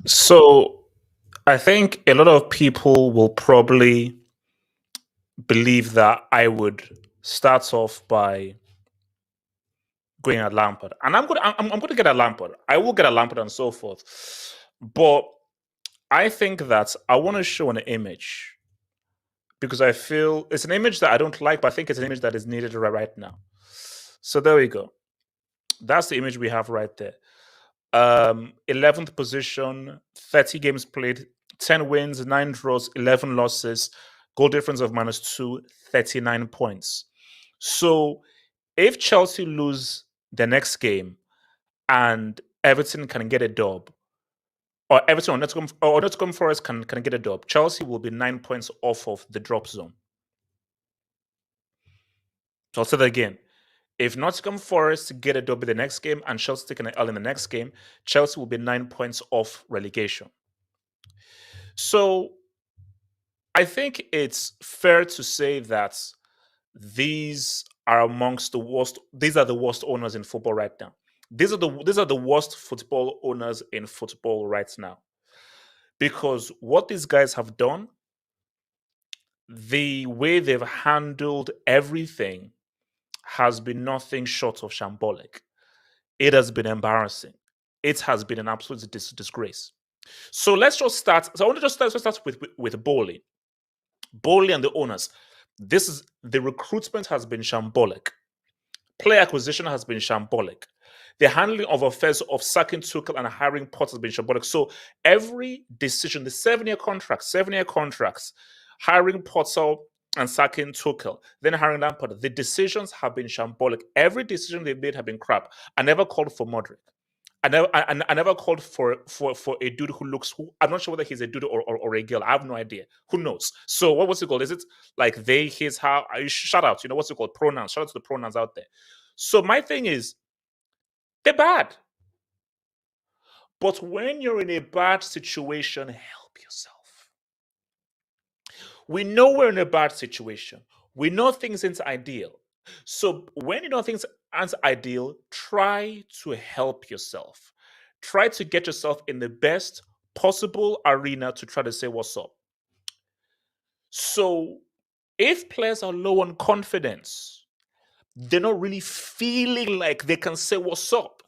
So I think a lot of people will probably believe that I would start off by going at Lampard, and I'm going to get a Lampard. I will get a Lampard and so forth, but I think that I want to show an image because I feel it's an image that I don't like, but I think it's an image that is needed right now. So there we go. That's the image we have right there. 11th position, 30 games played, 10 wins, 9 draws, 11 losses, goal difference of -2, 39 points. So if Chelsea lose the next game and Everton can get a dub, or Everton or Nottingham Forest can get a dub, Chelsea will be 9 points off of the drop zone. So I'll say that again. If Nottingham Forest get a dub in the next game and Chelsea take an L in the next game, Chelsea will be 9 points off relegation. So I think it's fair to say that these are amongst the worst. These are the worst owners in football right now. These are the worst football owners in football right now. Because what these guys have done, the way they've handled everything has been nothing short of shambolic. It has been embarrassing. It has been an absolute disgrace. So let's just start. So I want to just start with Boehly. Boehly and the owners. The recruitment has been shambolic. Player acquisition has been shambolic. The handling of affairs of sacking Tuchel and hiring Potts has been shambolic. So every decision, the 7-year contracts, hiring Potts and sacking Tuchel, then hiring Lampard, the decisions have been shambolic. Every decision they made have been crap. I never called for Modric. I never called for a dude who looks. I'm not sure whether he's a dude or a girl. I have no idea. Who knows? So what's it called? Is it like they, his, how? Shout out. What's it called? Pronouns. Shout out to the pronouns out there. So my thing is, they're bad. But when you're in a bad situation, help yourself. We know we're in a bad situation. We know things aren't ideal. So when you know things aren't ideal, try to help yourself. Try to get yourself in the best possible arena to try to say what's up. So if players are low on confidence, they're not really feeling like they can say what's up.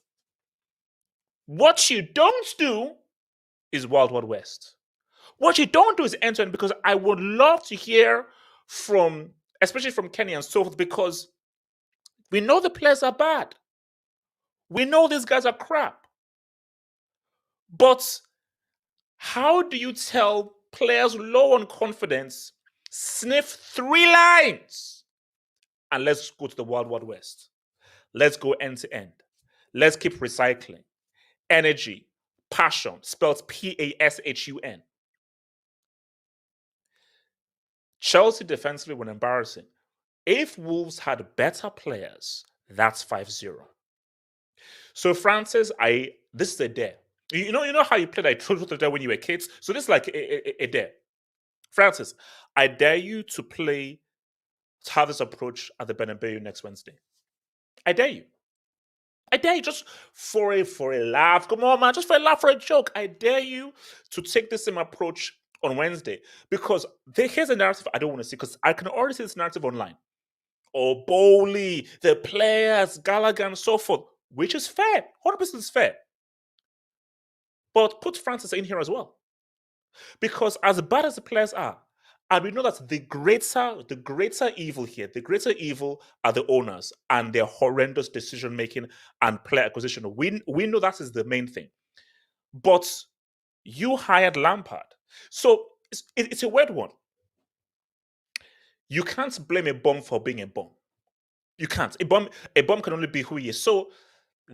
What you don't do is Wild Wild West. What you don't do is enter in, because I would love to hear from, especially from Kenny and so forth, because we know the players are bad. We know these guys are crap. But how do you tell players low on confidence, sniff 3 lines, and let's go to the Wild Wild West? Let's go end to end. Let's keep recycling. Energy, passion, spelled PASHUN. Chelsea defensively were embarrassing. If Wolves had better players, that's 5-0. So Francis, this is a dare. You know how you played like truth or dare when you were kids? So this is like a dare. Francis, I dare you to play have this approach at the Bernabeu next Wednesday. I dare you. I dare you just for a laugh. Come on, man, just for a laugh, for a joke. I dare you to take the same approach on Wednesday because here's a narrative I don't want to see because I can already see this narrative online. Oh, Boehly, the players, Gallagher, and so forth, which is fair. 100% is fair. But put Francis in here as well. Because as bad as the players are, and we know that the greater evil here, the greater evil are the owners and their horrendous decision making and player acquisition. We know that is the main thing. But you hired Lampard, so it's a weird one. You can't blame a bum for being a bum. You can't. A bum can only be who he is. So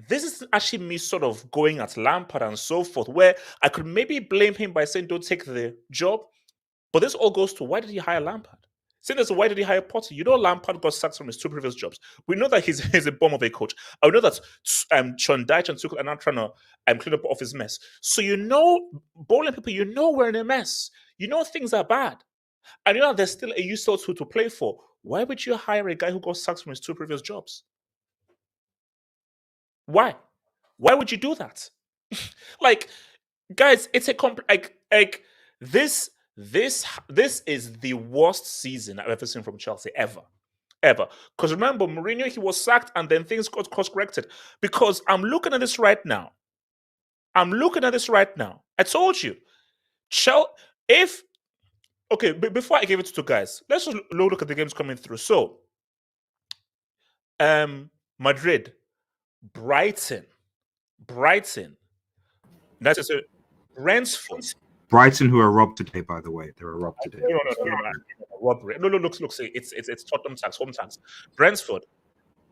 this is actually me sort of going at Lampard and so forth, where I could maybe blame him by saying don't take the job. But this all goes to why did he hire Lampard? Same as why did he hire Potter? You know, Lampard got sacked from his 2 previous jobs. We know that he's a bomb of a coach. I know that Sean Dyche and Tuchel are now trying to clean up off his mess. So you know, bowling people, you know we're in a mess. You know things are bad. And you know there's still a UCL to play for. Why would you hire a guy who got sacked from his 2 previous jobs? Why? Why would you do that? Like, guys, it's a this is the worst season I've ever seen from Chelsea ever. Because remember, Mourinho, he was sacked and then things got course corrected. Because I'm looking at this right now. I told you, before I give it to guys, let's just look at the games coming through. So, Madrid, Brighton, that's just Brentford. Brighton, who are robbed today, by the way, they were robbed today. No, robbery. No, look. See, it's Tottenham tax, home tax. Brentford,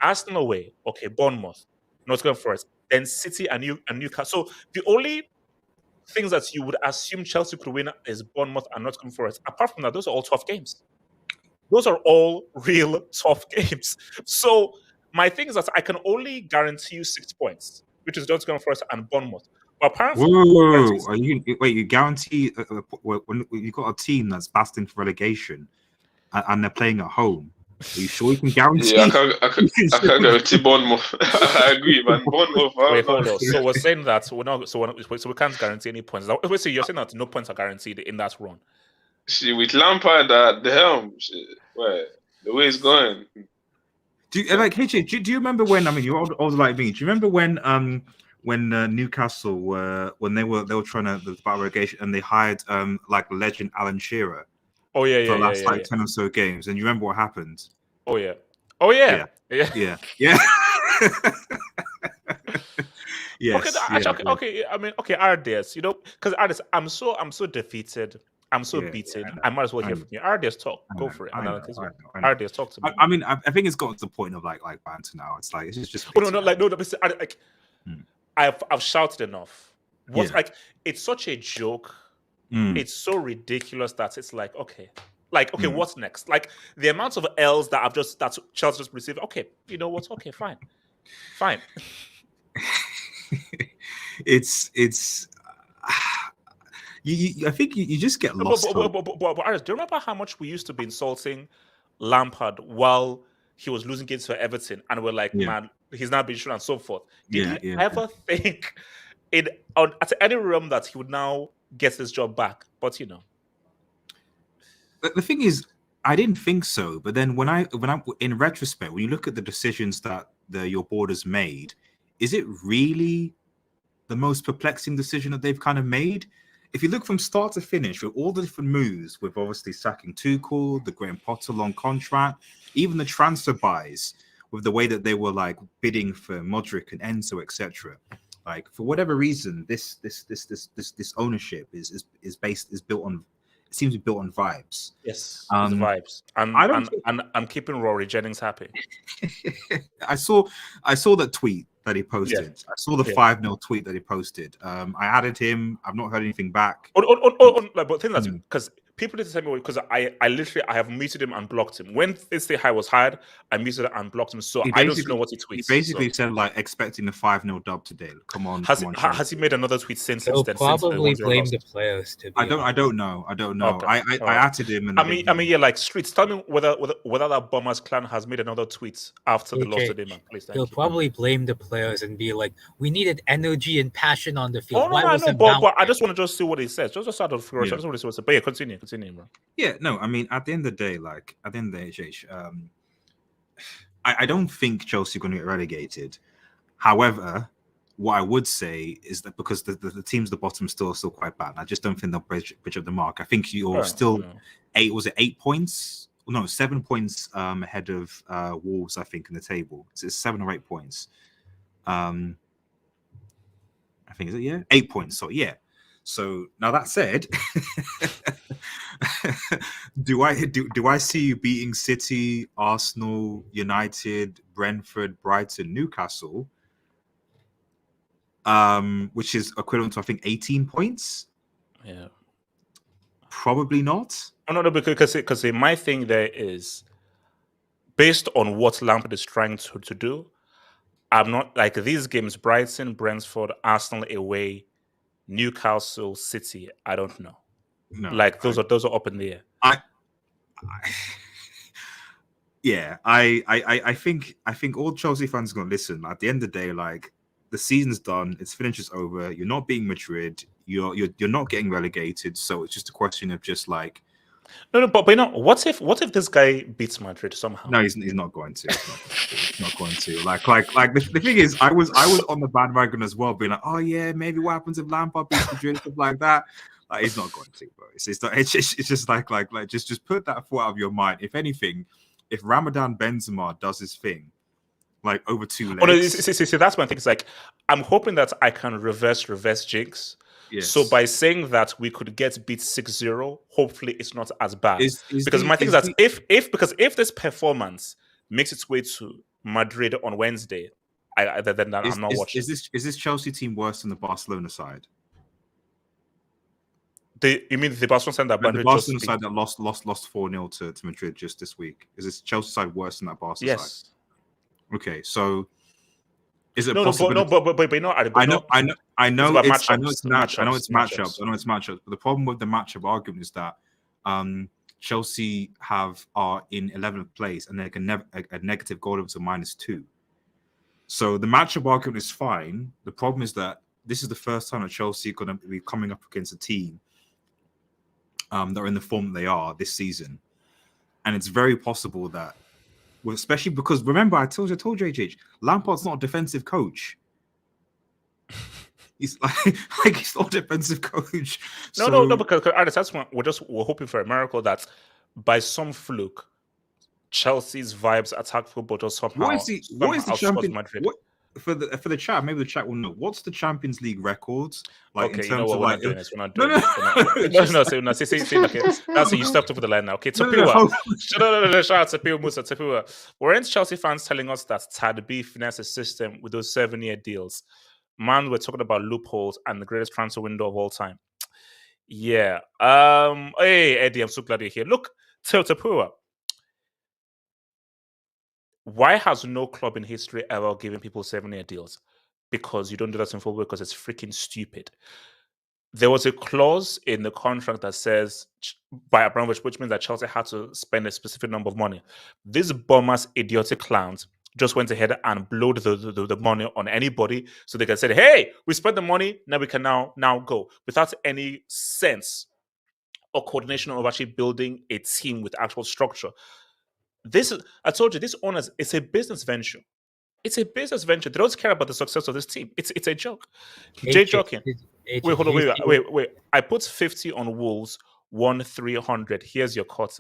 Arsenal away. Okay, Bournemouth, Nottingham Forest, then City and Newcastle. So the only things that you would assume Chelsea could win is Bournemouth and Nottingham Forest. Apart from that, those are all tough games. Those are all real tough games. So my thing is that I can only guarantee you 6 points, which is Nottingham Forest and Bournemouth. But apparently, whoa. You guarantee when you got a team that's battling for relegation and they're playing at home? Are you sure you can guarantee? Yeah, I can guarantee Bournemouth. I agree, man. Bournemouth. Wait, hold on. So we're saying that we're not. So we can't guarantee any points. Wait, so you're saying that no points are guaranteed in that run? See, with Lampard at the helm, the way it's going. Do you remember when? I mean, you're older like me. Do you remember when Newcastle were they were trying to battle relegation and they hired like legend Alan Shearer? Oh yeah, for the last 10 or so games, and you remember what happened? Oh yeah. Yes. Okay. I mean, RDS, you know, because RDS, I'm so defeated. I'm so beaten. I might as well hear from you. RDS, talk. Go for it. RDS, talk to me. I mean, I think it's gotten to the point of like banter now. It's like it's just. I've shouted enough. It's such a joke. It's so ridiculous that it's like, okay, what's next? Like the amount of L's that Chelsea just received. Okay, you know what? Okay, fine. It's. I think you just get lost. But Aris, do you remember how much we used to be insulting Lampard while he was losing games for Everton, and we're like, man, he's not being shown and so forth. Did you ever think at any realm that he would now get his job back? But you know, the thing is, I didn't think so. But then when I in retrospect, when you look at the decisions that your board has made, is it really the most perplexing decision that they've kind of made? If you look from start to finish with all the different moves, with obviously sacking Tuchel, the Graham Potter long contract, even the transfer buys, with the way that they were like bidding for Modric and Enzo, etc. Like for whatever reason, this ownership is built on. It seems to be built on vibes. Yes, it's vibes. And I'm keeping Rory Jennings happy. I saw that tweet that he posted. Yeah. I saw the 5-0 tweet that he posted. I added him. I've not heard anything back. But the thing that's because people need to tell me because I have muted him and blocked him. When this high was hired, I muted and blocked him. So I don't know what he tweets. He basically said like expecting a 5-0 dub today. Come on, has he made another tweet since He'll then? probably blame the players. To be I don't know. Okay. I added him. And I mean, yeah, like Streets. Tell me whether that Bombers clan has made another tweet after the loss today, man. Please, he'll probably blame the players and be like, "We needed energy and passion on the field." Oh no, I know, but I just want to see what he says. Just out of curiosity, I just want to see what he says. But yeah, continue, bro. Yeah, no, I mean, at the end of the day, I don't think Chelsea are going to get relegated. However, what I would say is that because the teams at the bottom still quite bad, I just don't think they'll bridge up the mark. I think you're still 8 points? No, 7 points ahead of Wolves, I think, in the table. It's 7 or 8 points. I think, is it? Yeah, 8 points. So, yeah. So now that said, do I see you beating City, Arsenal, United, Brentford, Brighton, Newcastle, which is equivalent to I think 18 points? Yeah, probably not. No, because my thing there is based on what Lampard is trying to do. I'm not like these games: Brighton, Brentford, Arsenal away, Newcastle, City. I don't know. No, like those are up in the air. I think all Chelsea fans are gonna listen. At the end of the day, like the season's done, it's finished, it's over. You're not beating Madrid. You're not getting relegated. So it's just a question of just like. No, but you know, what if this guy beats Madrid somehow? No, he's not going to. He's not going to. Like the thing is, I was on the bandwagon as well, being like, oh yeah, maybe what happens if Lampard beats Madrid, stuff like that. Like, he's not going to, bro. It's just like just put that thought out of your mind. If anything, if Ramadan Benzema does his thing, like over 2 legs. Oh, no, see, that's my thing. It's like I'm hoping that I can reverse jinx. Yes. So by saying that we could get beat 6-0, hopefully it's not as bad. Because my thing is that if this performance makes its way to Madrid on Wednesday, then I'm not watching. Is this Chelsea team worse than the Barcelona side? You mean the Barcelona side that Madrid the Barcelona side that lost 4-0 to Madrid just this week? Is this Chelsea side worse than that Barcelona side? Yes. Okay, so is it possible? But you know, I know it's matchups. But the problem with the matchup argument is that Chelsea are in 11th place and they can a negative goal over to -2. So the matchup argument is fine. The problem is that this is the first time that Chelsea are going to be coming up against a team that are in the form that they are this season, and it's very possible that. Well, especially because remember, I told you, HH, Lampard's not a defensive coach. He's like he's not a defensive coach. No, because that's when we're hoping for a miracle that by some fluke, Chelsea's vibes attack football just somehow. What is the champion? Madrid. For the chat, maybe the chat will know. What's the Champions League records? Like okay, in terms we're not doing this. We're not doing No. See, okay. That's you stepped over the line now. Okay, Tapiwa. No. Shout out to Tapiwa Musa. Tapiwa. Weren't Chelsea fans telling us that Tad B finessed a system with those 7-year deals? Man, we're talking about loopholes and the greatest transfer window of all time. Yeah. Hey, Eddie, I'm so glad you're here. Look, Tapiwa. Why has no club in history ever given people 7-year deals? Because you don't do that in football because it's freaking stupid. There was a clause in the contract that says by Abramovich, which means that Chelsea had to spend a specific number of money. These bombers, idiotic clowns, just went ahead and blowed the money on anybody so they can say, hey, we spent the money, now we can now go, without any sense or coordination of actually building a team with actual structure. I told you, this owners, it's a business venture. It's a business venture. They don't care about the success of this team. It's a joke. Jay joking. Wait, hold on. Wait. I put 50 on Wolves, won 300. Here's your cut.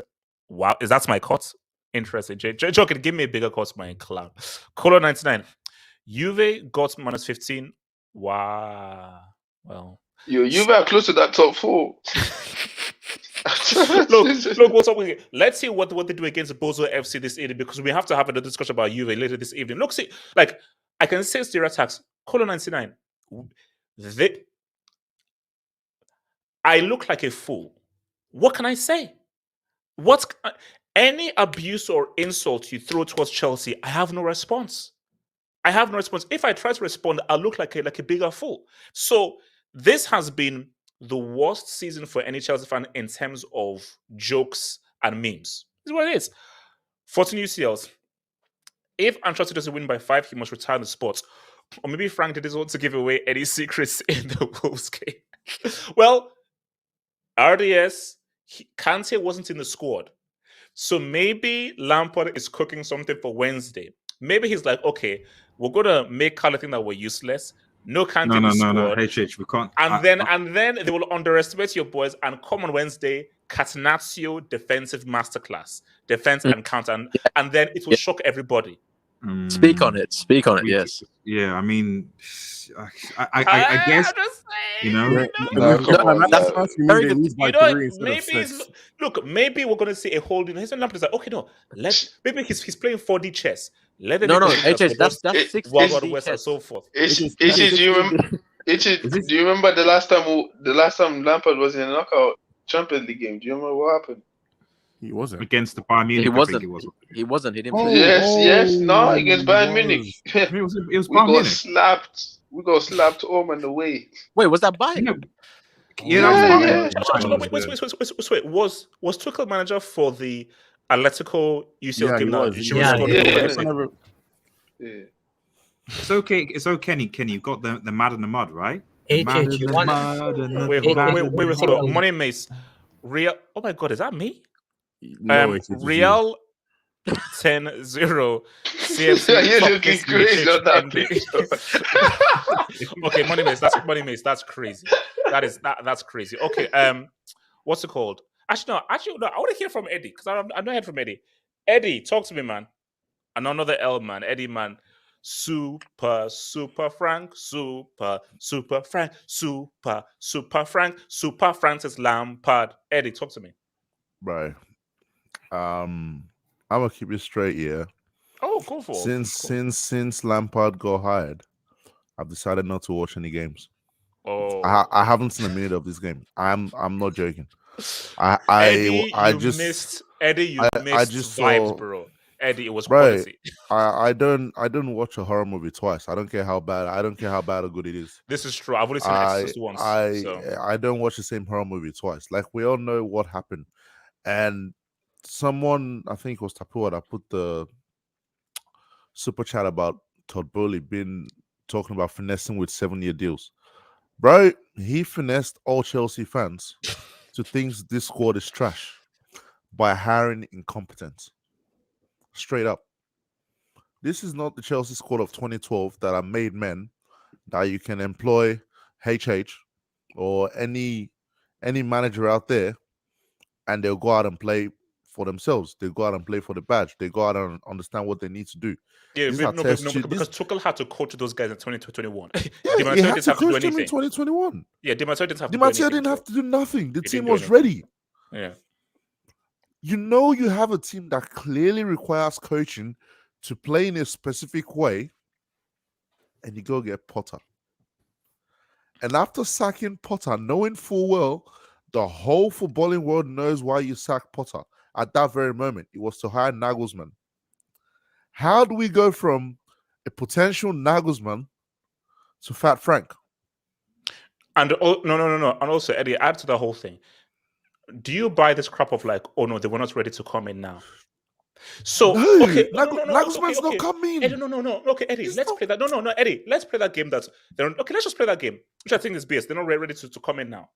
Wow, that's my cut? Interesting. Jay joking. Give me a bigger cut, my clown. Colo 99. Juve got -15. Wow. Well, Juve are close to that top 4. look, what's up with it? Let's see what they do against Bozo FC this evening, because we have to have another discussion about Juve later this evening. Look, see, like I can say steer attacks. Colo 99. I look like a fool What can I say? Any abuse or insult you throw towards Chelsea, I have no response. I have no response. If I try to respond, I look like a bigger fool. So this has been the worst season for any Chelsea fan in terms of jokes and memes. This is what it is. 14 UCLs. If Ancelotti doesn't win by 5, he must retire on the spot. Or maybe Frank didn't want to give away any secrets in the Wolves game. Well, RDS, Kante wasn't in the squad. So maybe Lampard is cooking something for Wednesday. Maybe he's like, okay, we're gonna make Carlo think that we're useless. No Kante in the squad. HH, we can't. And then they will underestimate your boys and come on Wednesday, Catenaccio defensive masterclass, defense and counter, and then it will shock everybody. Speak on it. Yes. Yeah, I mean, I guess you know. That's very good. Maybe we're going to see a holding. His Lampard is like, okay, no, maybe he's playing 4D chess. Let them HS, that's 6D West and so forth. Do you remember the last time Lampard was in a knockout Champions League game? Do you remember what happened? He wasn't against the Bayern Munich. He wasn't. He didn't play. Yes, against Bayern Munich. It was Bayern Munich. Slapped. We got slapped home and away. Wait, was that Bayern? Yeah. Wait. Was Tuchel manager for the Atletico UCL game now? It's okay. It's okay, Kenny. You've got the mad and the mud, right? Wait, hold on. Money Mace. Real. Oh my God, is that me? No, Real 10-0. CFC. You're looking crazy on that picture. Okay, Money Mace. That's crazy. That's crazy. Okay, what's it called? Actually, no. I want to hear from Eddie because I'm not heard from Eddie. Eddie, talk to me, man. And another L, man. Eddie, man. Super Frank. Super Frank. Super Francis Lampard. Eddie, talk to me. Right. I'm gonna keep it straight here. Oh, go for it. Since Lampard got hired, I've decided not to watch any games. Oh, I haven't seen a minute of this game. I'm not joking. Eddie, you missed vibes, bro. Eddie, it was quality. I don't watch a horror movie twice. I don't care how bad or good it is. This is true. I've only seen Exorcist once. I don't watch the same horror movie twice. Like, we all know what happened. And someone, I think it was Tapua, that put the super chat about Todd Boehly being talking about finessing with 7-year deals. Bro, he finessed all Chelsea fans to think this squad is trash by hiring incompetence. Straight up. This is not the Chelsea squad of 2012 that are made men that you can employ HH or any manager out there and they'll go out and play for themselves. They go out and play for the badge. They go out and understand what they need to do. Yeah, because Tuchel had to coach those guys in 2021. Yeah, he had to coach them in 2021. Yeah, Di Matteo didn't have to do anything. Didn't have to do nothing. The team was ready. Yeah. You know you have a team that clearly requires coaching to play in a specific way, and you go get Potter. And after sacking Potter, knowing full well the whole footballing world knows why you sacked Potter at that very moment, it was to hire Nagelsmann. How do we go from a potential Nagelsmann to Fat Frank? And no. And also, Eddie, add to the whole thing. Do you buy this crap of like, oh no, they were not ready to come in now? So no, okay, Nagelsmann's not coming. Eddie, no. Okay, Eddie, let's play that. No, Eddie, let's play that game. Let's just play that game, which I think is BS. They're not ready to come in now.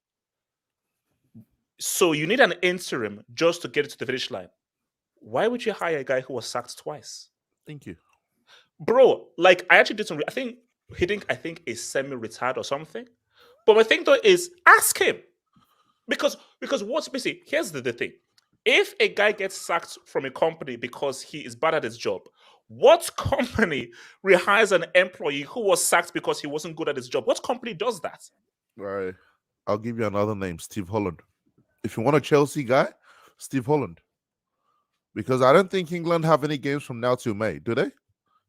So you need an interim just to get it to the finish line. Why would you hire a guy who was sacked twice? Thank you, bro. Like, I actually did some. I think is semi-retired or something. But my thing though is ask him. Because what's basically, here's the thing. If a guy gets sacked from a company because he is bad at his job, what company rehires an employee who was sacked because he wasn't good at his job? What company does that? Right. I'll give you another name, Steve Holland. If you want a Chelsea guy, Steve Holland. Because I don't think England have any games from now till May, do they?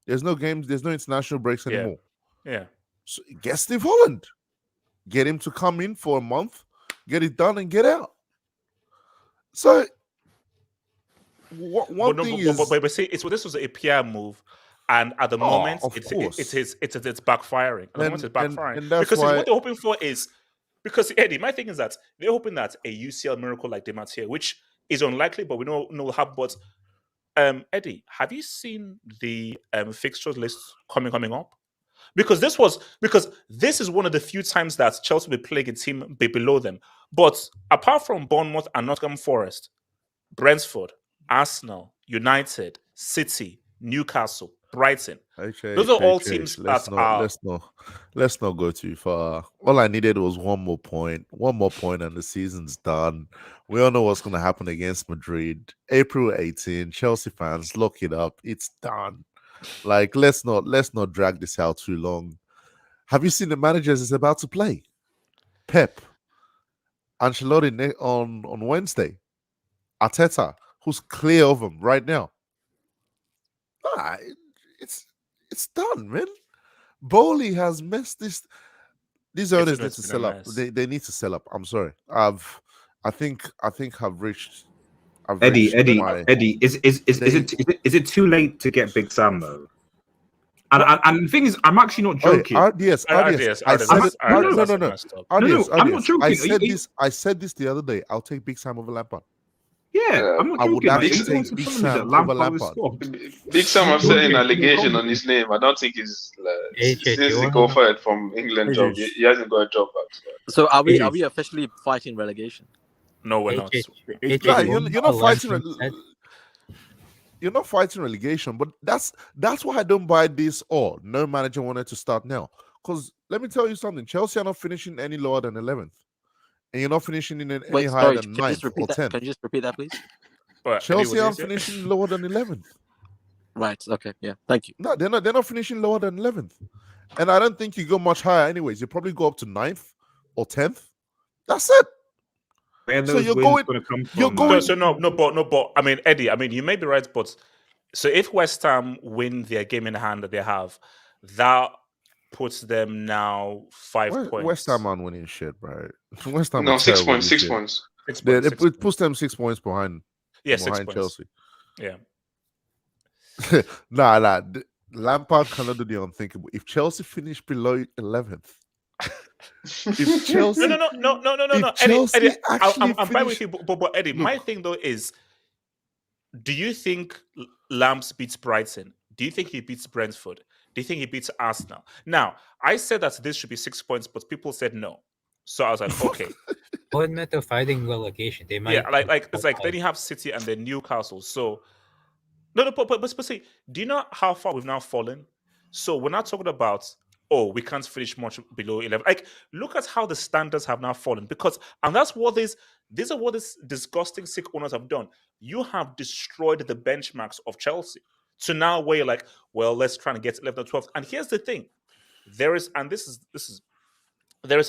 There's no games, there's no international breaks anymore. Yeah. So get Steve Holland. Get him to come in for a month, get it done, and get out. So one thing is, but see, this was a PR move, and at the moment, of course, it's backfiring. At the moment, it's backfiring and that's because why what they're hoping for is because Eddie. My thing is that they're hoping that a UCL miracle like Di Matteo, which is unlikely, but we know will happen. But Eddie, have you seen the fixtures list coming up? Because this is one of the few times that Chelsea will be playing a team below them. But apart from Bournemouth and Nottingham Forest, Brentford, Arsenal, United, City, Newcastle, Brighton. Those are all teams that are. Let's not go too far. All I needed was one more point, and the season's done. We all know what's going to happen against Madrid. April 18, Chelsea fans, lock it up. It's done. Like, let's not drag this out too long. Have you seen the managers is about to play? Pep, Ancelotti on Wednesday, Arteta, who's clear of them right now. It's done, man. Boehly has messed this. These owners need to sell up. They need to sell up. I'm sorry. I think I've reached. Eddie, is it too late to get Big Sam though? And the thing is, I'm actually not joking. RDS. I'm not joking. I said this the other day. I'll take Big Sam over Lampard. Yeah, I'm not joking. I would actually take Big Sam over Lampard. Big Sam have set an allegation on his name. I don't think he's since he got fired from England job, he hasn't got a job back. So are we officially fighting relegation? No, we're not. You're not fighting. You're not fighting relegation, but that's why I don't buy this. Or no manager wanted to start now, because let me tell you something: Chelsea are not finishing any lower than 11th, and you're not finishing in any higher than 9th or 10th. Can you just repeat that, please? But Chelsea aren't finishing lower than 11th. Right. Okay. Yeah. Thank you. No, they're not finishing lower than 11th, and I don't think you go much higher. Anyways, you probably go up to 9th or 10th. That's it. So you're going. But I mean, Eddie, you may be right, but so if West Ham win their game in hand that they have, that puts them now 5 points. West Ham aren't winning shit, right? West Ham 6 points. 6 points. It puts them 6 points behind. Yeah, 6 points. Chelsea. Yeah. Nah. Lampard cannot do the unthinkable. If Chelsea finish below 11th. If Chelsea, no. Eddie, I'm fine with you, but Eddie, my thing though is, do you think Lamps beats Brighton? Do you think he beats Brentford? Do you think he beats Arsenal? Now, I said that this should be 6 points, but people said no. So I was like, okay. What matter fighting relegation? They might. Yeah, like it's like then you have City and then Newcastle. So but see, do you know how far we've now fallen? So we're not talking about, we can't finish much below 11. Like, look at how the standards have now fallen. And that's what these are what these disgusting sick owners have done. You have destroyed the benchmarks of Chelsea. So now where you're like, well, let's try and get 11th or 12th. And here's the thing. There is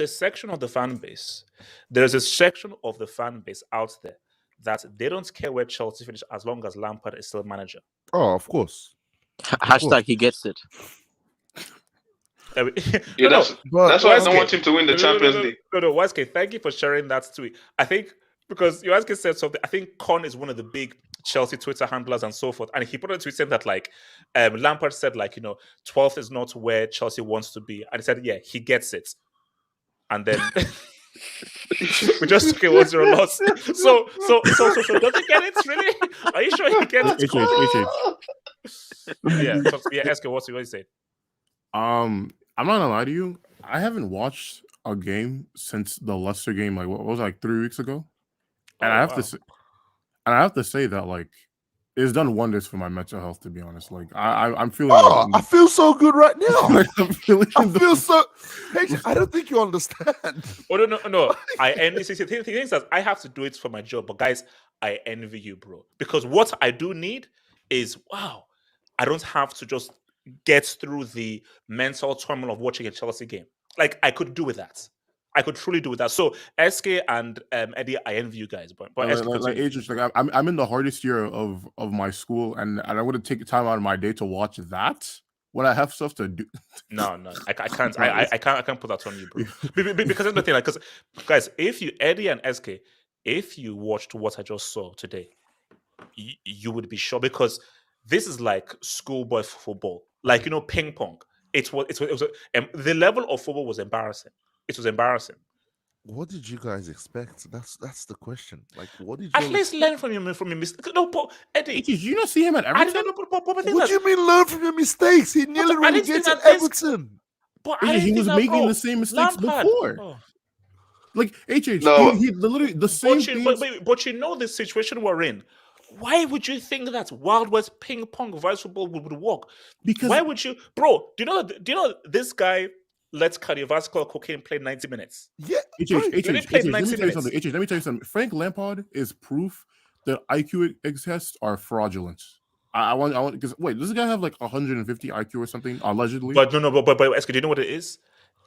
a section of the fan base. There's a section of the fan base out there that they don't care where Chelsea finish as long as Lampard is still manager. Oh, of course. Hashtag he gets it. That's why I don't want him to win the Champions League. No, YSK, thank you for sharing that tweet. I think because YSK said something, I think Con is one of the big Chelsea Twitter handlers and so forth. And he put on a tweet saying that Lampard said 12th is not where Chelsea wants to be. And he said, yeah, he gets it. And then we just took a 1-0 loss. So does he get it really? Are you sure he gets it? Yeah, SK, what you say? I'm not gonna lie to you. I haven't watched a game since the Leicester game. What was it, like 3 weeks ago? And I have to say that it's done wonders for my mental health. To be honest, I'm feeling. I feel so good right now. I feel so. Hey, I don't think you understand. Oh no! I envy. The thing is that I have to do it for my job, but guys, I envy you, bro. Because what I do need is I don't have to just get through the mental turmoil of watching a Chelsea game. I could do with that. I could truly do with that. So SK and Eddie, I envy you guys. But SK, I'm in the hardest year of my school, and I wouldn't take time out of my day to watch that when I have stuff to do. No, I can't. I can't put that on you, bro. Because that's the thing. Because guys, if you Eddie and SK, if you watched what I just saw today, you would be sure, because this is like schoolboy football, like ping pong. It was the level of football was embarrassing. It was embarrassing. What did you guys expect? That's the question. Like, what did At you least learn from your mistake. No, but Eddie, Did you not see him at I Everton? don't know, but the thing What is do you mean learn from your mistakes? He nearly I didn't think relegated that this- Everton. but I didn't He think was that, making bro. the same mistakes Lampard. before. Oh. Like HH, No. he literally the same things. But you know the situation we're in. Why would you think that Wild West ping pong vice football would work? Because Why would you, bro? Do you know this guy lets cardiovascular cocaine play 90 minutes? Yeah, HH, right. HH, Let me play HH, let 90 me tell you minutes. something. HH, let me tell you something. Frank Lampard is proof that IQ tests are fraudulent. I want because wait, does this guy have like 150 IQ or something allegedly? But no, but Eska, do you know what it is?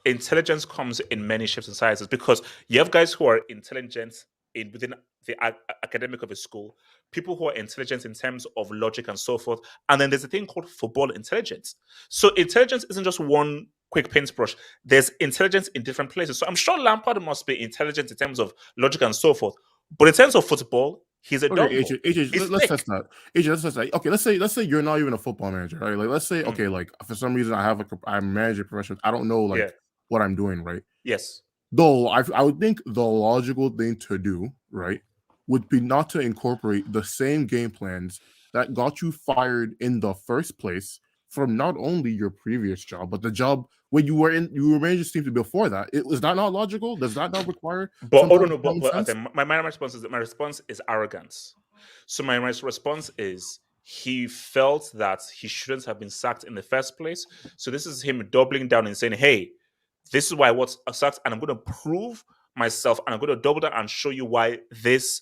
Intelligence comes in many shapes and sizes, because you have guys who are intelligent within the academic of a school, people who are intelligent in terms of logic and so forth, and then there's a thing called football intelligence. So intelligence isn't just one quick paintbrush. There's intelligence in different places. So I'm sure Lampard must be intelligent in terms of logic and so forth, but in terms of football, he's a dumb. Okay, HH, let's test that. HH, let's test that. Okay, let's say you're not even a football manager, right? Like, let's say okay, like for some reason I'm managing professional. I don't know like what I'm doing, right? Yes. Though I would think the logical thing to do, right, would be not to incorporate the same game plans that got you fired in the first place from not only your previous job, but the job when you were managing team before that. Is that not logical? Does that not require? But my response is arrogance. So my response is he felt that he shouldn't have been sacked in the first place. So this is him doubling down and saying, "Hey, this is why I was sacked, and I'm going to prove myself, and I'm going to double down and show you why this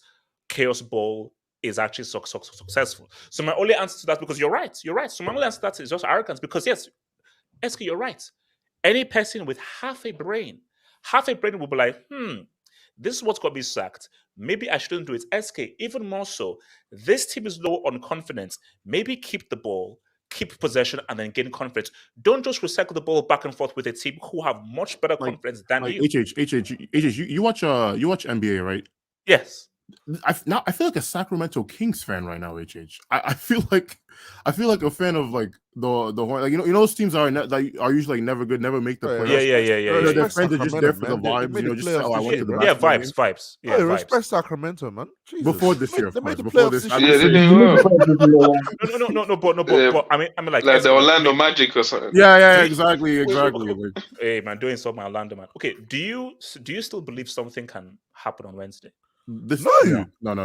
chaos ball is actually successful." So my only answer to that, because you're right. So my only answer to that is just arrogance, because yes, Eska, you're right. Any person with half a brain will be like, this is what's got me sacked. Maybe I shouldn't do it. SK, even more so, this team is low on confidence. Maybe keep the ball, keep possession, and then gain confidence. Don't just recycle the ball back and forth with a team who have much better confidence than you. You watch NBA, right? Yes. I feel like a Sacramento Kings fan right now. I feel like a fan of like the like you know those teams are usually like never good, never make the playoffs. Yeah. Their friends are just there for the vibes. Just I went to the vibes. Yeah, respect Sacramento, man. Jesus. Before this year, of course. Before this, yeah, they did well. But I mean, like the Orlando Magic or something. Yeah, exactly. Hey man, doing something Orlando, man. Okay, do you still believe something can happen on Wednesday? No. The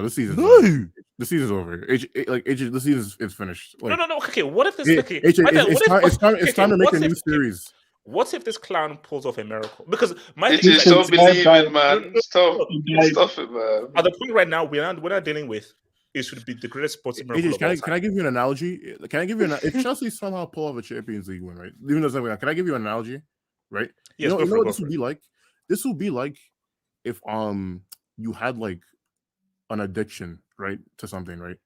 season's No. The season's over. The season is finished. Like, no. Okay, what if this? It's time to make a new series. What if this clown pulls off a miracle? Because my thing is, stop believing, man. Stop it, man. At the point right now, we're not dealing with. It should be the greatest sporting miracle. Can I give you an analogy? If Chelsea somehow pull off a Champions League win, right? Even though can I give you an analogy? Right? Yes, you know what this would be like? This would be like if you had like an addiction, right, to something, right?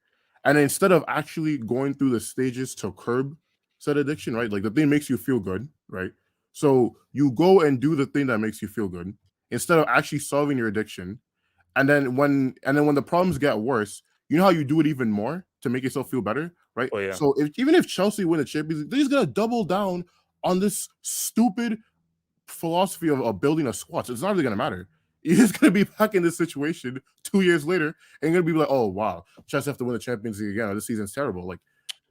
And instead of actually going through the stages to curb said addiction, right? Like the thing makes you feel good, right? So you go and do the thing that makes you feel good instead of actually solving your addiction. And then when the problems get worse, you know how you do it even more to make yourself feel better, right? Oh, yeah. So even if Chelsea win the Champions League, they're just gonna double down on this stupid philosophy of building a squad. So it's not really gonna matter. You're just gonna be back in this situation 2 years later, and you're gonna be like, "Oh wow, Chelsea have to win the Champions League again. This season's terrible. Like,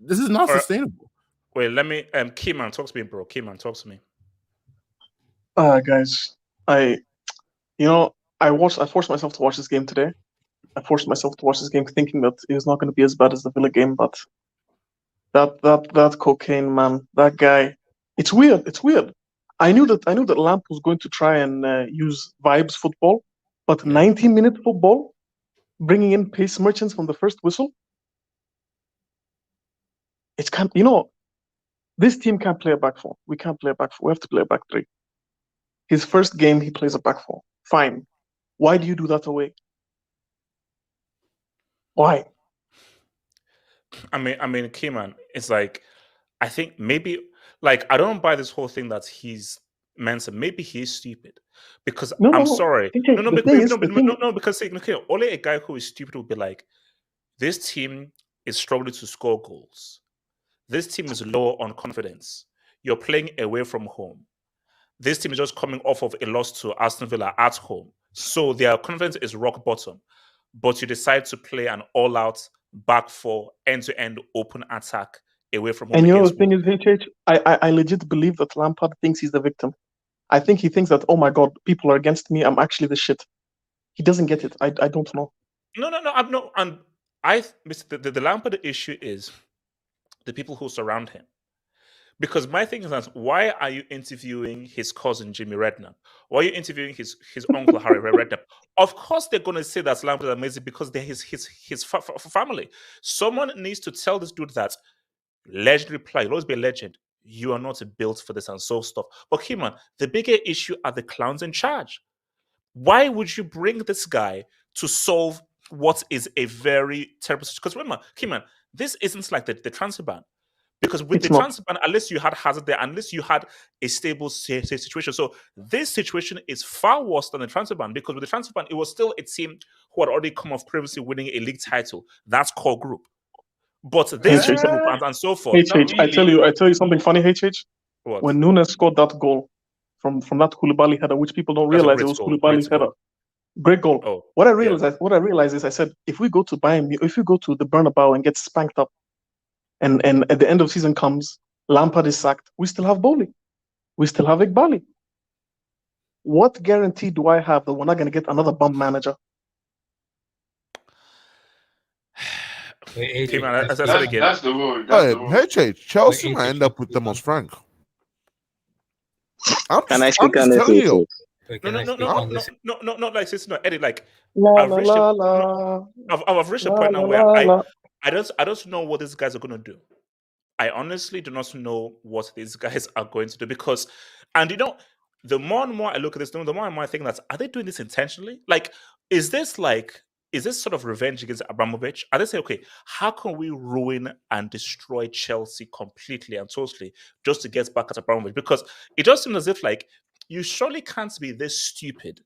this is not sustainable." Wait, let me. Keyman, talk to me, bro. Keyman, talk to me. Guys, I forced myself to watch this game today. I forced myself to watch this game thinking that it was not going to be as bad as the Villa game, but that cocaine man, that guy, it's weird. I knew that Lamp was going to try and use vibes football, but 90-minute football, bringing in pace merchants from the first whistle, it can't. This team can't play a back four. We can't play a back four. We have to play a back three. His first game, he plays a back four. Fine. Why do you do that away? Why? I mean, Keyman, it's like, I think maybe, like, I don't buy this whole thing that he's Mensa, maybe he's stupid. Because No, I'm no, no. sorry. TJ, No, the thing is, because okay, only a guy who is stupid will be like, this team is struggling to score goals. This team is low on confidence. You're playing away from home. This team is just coming off of a loss to Aston Villa at home. So their confidence is rock bottom. But you decide to play an all-out back four, end-to-end open attack away from home. and you know the against thing Wolves. is, HH, I legit believe that Lampard thinks he's the victim. I think he thinks that, oh my God, people are against me. I'm actually the shit. He doesn't get it. I don't know. No, I'm not. And the Lampard issue is the people who surround him. Because my thing is that why are you interviewing his cousin Jimmy Redknapp? Why are you interviewing his uncle Harry Redknapp? Of course, they're going to say that Lampard is amazing because they're his family. Someone needs to tell this dude that legendary player, you'll always be a legend. You are not built for this and so stuff. But Kiman, the bigger issue are the clowns in charge. Why would you bring this guy to solve what is a very terrible situation? Because remember, Kiman, this isn't like the transfer ban. Because with It's the not. transfer ban, unless you had Hazard there, unless you had a stable situation. So this situation is far worse than the transfer ban, because with the transfer ban, it was still a team who had already come off previously winning a league title. That's core group. But this HH, group and so forth. HH, I tell you something funny, HH. What? When Nunes scored that goal from that Koulibaly header, which people don't That's a realize great it was goal, Koulibaly's great header. goal. Great goal. Oh, What I yeah. realized is, I said, if we go to the Bernabeu and get spanked up, and at the end of the season comes, Lampard is sacked, we still have Boehly. We still have Egbali. What guarantee do I have that we're not going to get another bum manager? Wait, Okay, man, as I said That's, again, that's the rule. That's the rule. HH, Chelsea Wait, might HH, end up with them as Frank. Can I I'm speak just on this? telling you. Wait, no, can I speak on this? no, like sister, no, Eddie, like La I've la reached la a, la. I've reached a La point la now where la la. I don't know what these guys are going to do. I honestly do not know what these guys are going to do, because, and you know, the more and more I look at this, the more and more I think that, are they doing this intentionally? Like, is this sort of revenge against Abramovich? Are they saying, okay, how can we ruin and destroy Chelsea completely and totally just to get back at Abramovich? Because it just seems as if, like, you surely can't be this stupid.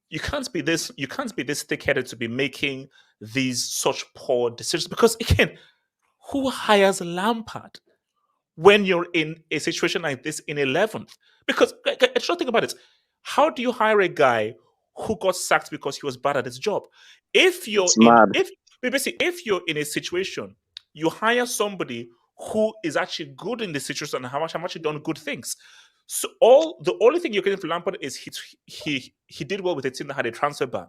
You can't be this thick-headed to be making these such poor decisions. Because again, who hires Lampard when you're in a situation like this in 11th? Because just think about it. How do you hire a guy who got sacked because he was bad at his job? If you're It's mad. if you're in a situation, you hire somebody who is actually good in the situation and have actually done good things. So the only thing you're getting from Lampard is he did well with a team that had a transfer ban.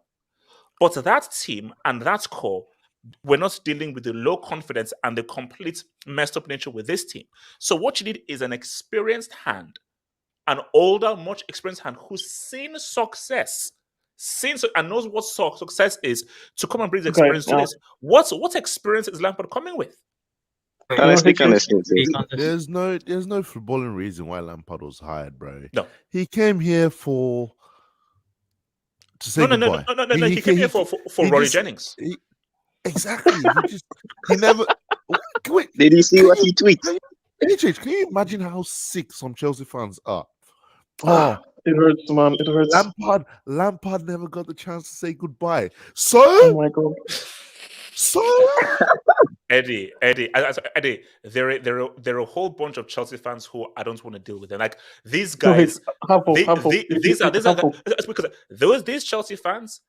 But that team and that core, we're not dealing with the low confidence and the complete messed up nature with this team. So what you need is an experienced hand, an older, much experienced hand who's seen success, and knows what success is, to come and bring the experience to this. What experience is Lampard coming with? Can I speak on this? There's no footballing reason why Lampard was hired, bro. No, he came here to say no. He came here for Rory Jennings. Exactly. he never. Wait, did you see what he tweeted? Can you imagine how sick some Chelsea fans are? Oh, it hurts, man. It hurts. Lampard never got the chance to say goodbye. So, oh my God. So, Eddie, there are a whole bunch of Chelsea fans who I don't want to deal with. And like these guys, these are because these Chelsea fans,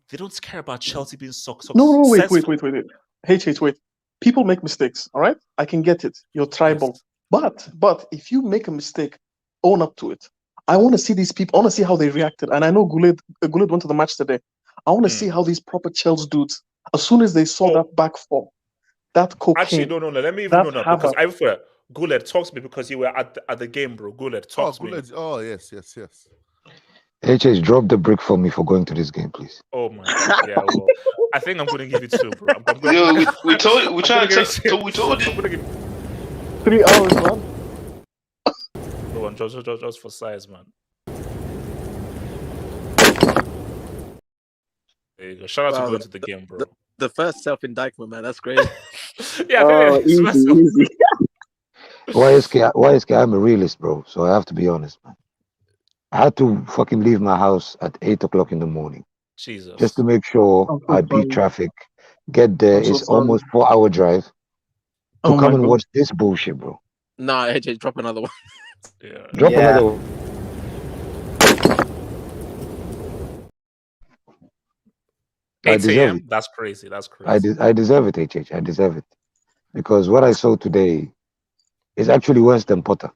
they don't care about Chelsea being successful. No, wait. Wait. People make mistakes, all right? I can get it. You're tribal. Yes. But if you make a mistake, own up to it. I want to see these people. I want to see how they reacted. And I know Goulet went to the match today. I want to see how these proper Chelsea dudes, as soon as they saw that back four, that cocaine. Actually, no. Let me even know because I prefer Goulet talks to me because you were at the game, bro. Goulet talks to me. Oh, yes. HH, drop the brick for me for going to this game, please. Oh my God. Yeah, well, I think I'm going to give you 2, bro. We told you. 3 hours, man. Go on, just for size, man. There you go. Shout out to going to the game, bro. The first self-indictment, man. That's great. Yeah, easy. YSK, I'm a realist, bro. So I have to be honest, man. I had to fucking leave my house at 8 o'clock in the morning Jesus. just to make sure I'm so I beat sorry. traffic. Get there I'm so is sorry. almost 4-hour drive to Oh come my and god. watch this bullshit, bro. Nah, HH, drop another one. Yeah. Drop Yeah. another one. 8 deserve a.m. it. That's crazy. That's crazy. I deserve it, HH. I deserve it. Because what I saw today is actually worse than Potter.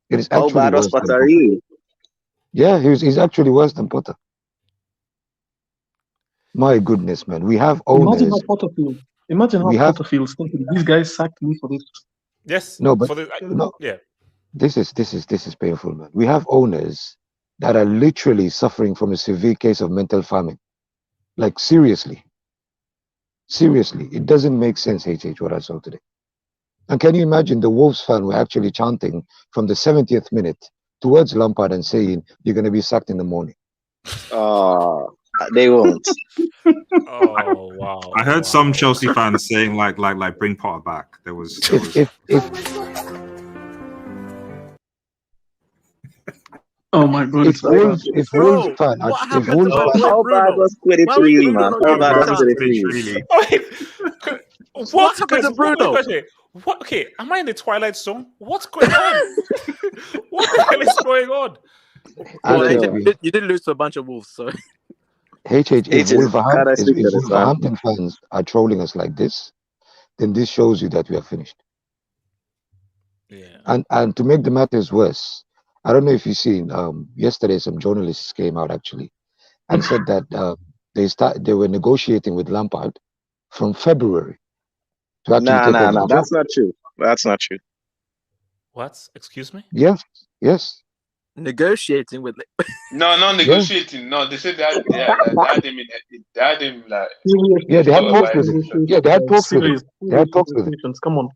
It is How actually bad was worse than Potter Potter. really? Yeah, he's actually worse than Potter. My goodness, man. We have Imagine owners. how Potter feels. Imagine how We have Potter feels thinking these guys sacked me for this. Yes. no, but For the no. yeah. This is painful, man. We have owners that are literally suffering from a severe case of mental famine. Like seriously, it doesn't make sense. HH, what I saw today. And can you imagine the Wolves fan were actually chanting from the 70th minute towards Lampard and saying, "You're going to be sacked in the morning." They won't. Oh wow. I heard wow. some Chelsea fans saying like bring Potter back. There was If Oh my god, it's Wolves Bro, fan, what if happened Wolves to my fan, boy How bad Bruno? was Quidditch Why was really, Bruno man? not How given bad a was chance? Quidditch really? really. What happened guys, to Bruno? What? Okay, am I in the Twilight Zone? What's going on? What the hell is going on? I Well, don't HH, know, man. you did lose to a bunch of Wolves, so if It is kind of sick at this, man. Wolverhampton fans are trolling us like this, then this shows you that we are finished. Yeah. And to make the matters worse, I don't know if you've seen. Yesterday, some journalists came out actually and said that they were negotiating with Lampard from February to actually take over the job. That's not true. That's not true. What? Excuse me? Yes. negotiating with. No, not negotiating. No, they said they had him in. They had him like. Yeah, they had talks with him. Yeah, they had talks with him. They had talks with him. Come on.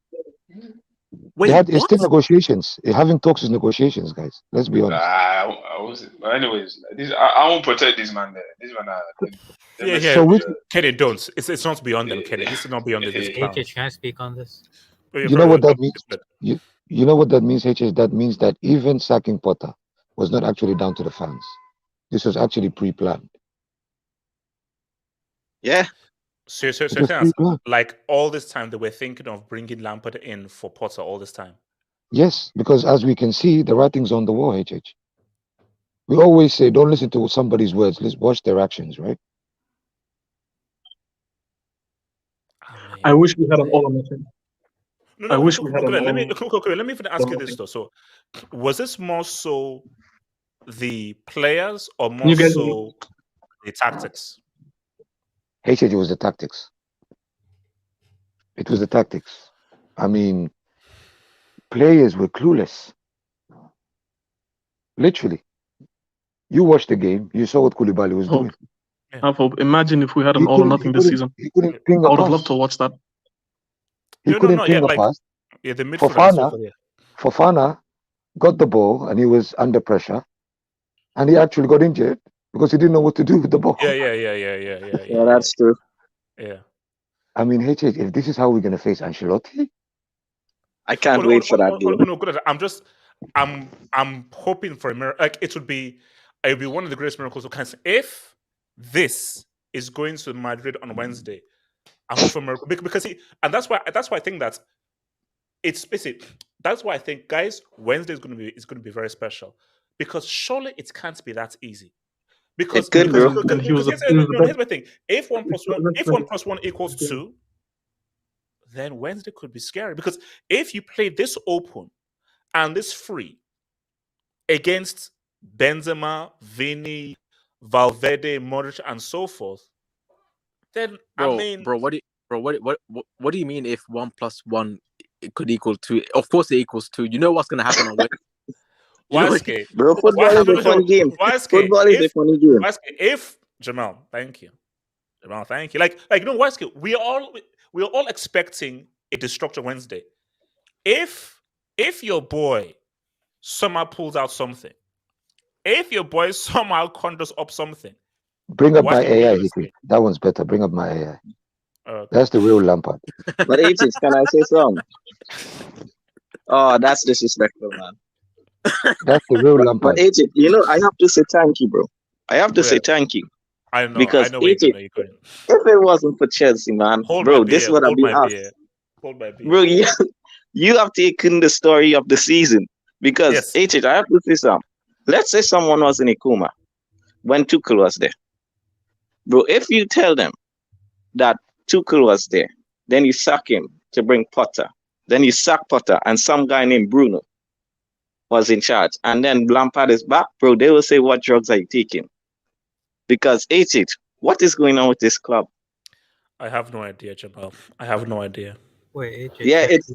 Wait, it's still negotiations. Having talks is negotiations, guys. Let's be honest. I was. But anyways, I won't protect this man. There, this man. Yeah. So Kenny, don't. It's not beyond them, Kenny. This is not beyond this clown. HH, can I speak on this? You know what that means? You know what that means, HH? That means that even sacking Potter was not actually down to the fans. This was actually pre-planned. Yeah. So like all this time they were thinking of bringing Lampard in for Potter all this time. Yes, because as we can see, the writing's on the wall, HH. We always say, don't listen to somebody's words. Let's watch their actions, right? I wish we had an all or nothing. No, I wish we had let me even ask you this though. So, was this more so the players or more so the tactics? HH, it was the tactics. It was the tactics. I mean, players were clueless. Literally. You watched the game. You saw what Koulibaly was doing. Imagine if we had an all or nothing this season. He couldn't ping a I would have pass. loved to watch that. He couldn't ping a pass. Yeah, the midfield. Fofana got the ball and he was under pressure, and he actually got injured because he didn't know what to do with the ball. Yeah, that's true. Yeah. I mean, HH, if this is how we're gonna face Ancelotti, I can't wait for that game. No, good. I'm hoping for a miracle. Like it would be one of the greatest miracles of cancer. If this is going to Madrid on Wednesday, I'm hoping for a miracle because that's why I think that it's basically that's why I think, guys, Wednesday is going to be very special because surely it can't be that easy. Because here's my thing: if 1+1 equals 2, then Wednesday could be scary. Because if you play this open and this free against Benzema, Vini, Valverde, Modric, and so forth, then what do you mean if 1+1 it could equal 2? Of course, it equals 2. You know what's going to happen on Wednesday. Bro, football is a fun game. Football is a funny game. If Jamal, thank you. Like you know, Waske, we're all expecting a destructive Wednesday. If your boy somehow pulls out something, if your boy somehow conjures up something, bring up my AI. That one's better. Bring up my AI. That's the real Lampard. But 80s, can I say something? Oh, that's disrespectful, man. That's the real But Lampard. AJ, you know, I have to say thank you, bro. I have to say Yeah. thank you I know. because I know where AJ, you're going. if it wasn't for Chelsea, man, Hold bro, my this beer. would have Hold been my us. beer. Hold my beer. Bro, you have taken the story of the season because Yes. AJ, I have to say something. Let's say someone was in a coma when Tuchel was there. Bro, if you tell them that Tuchel was there, then you sack him to bring Potter, then you sack Potter, and some guy named Bruno was in charge, and then Lampard is back, bro, they will say, what drugs are you taking? Because AJ, what is going on with this club? I have no idea, Jamal. I have no idea. Wait, AJ, Yeah, it's.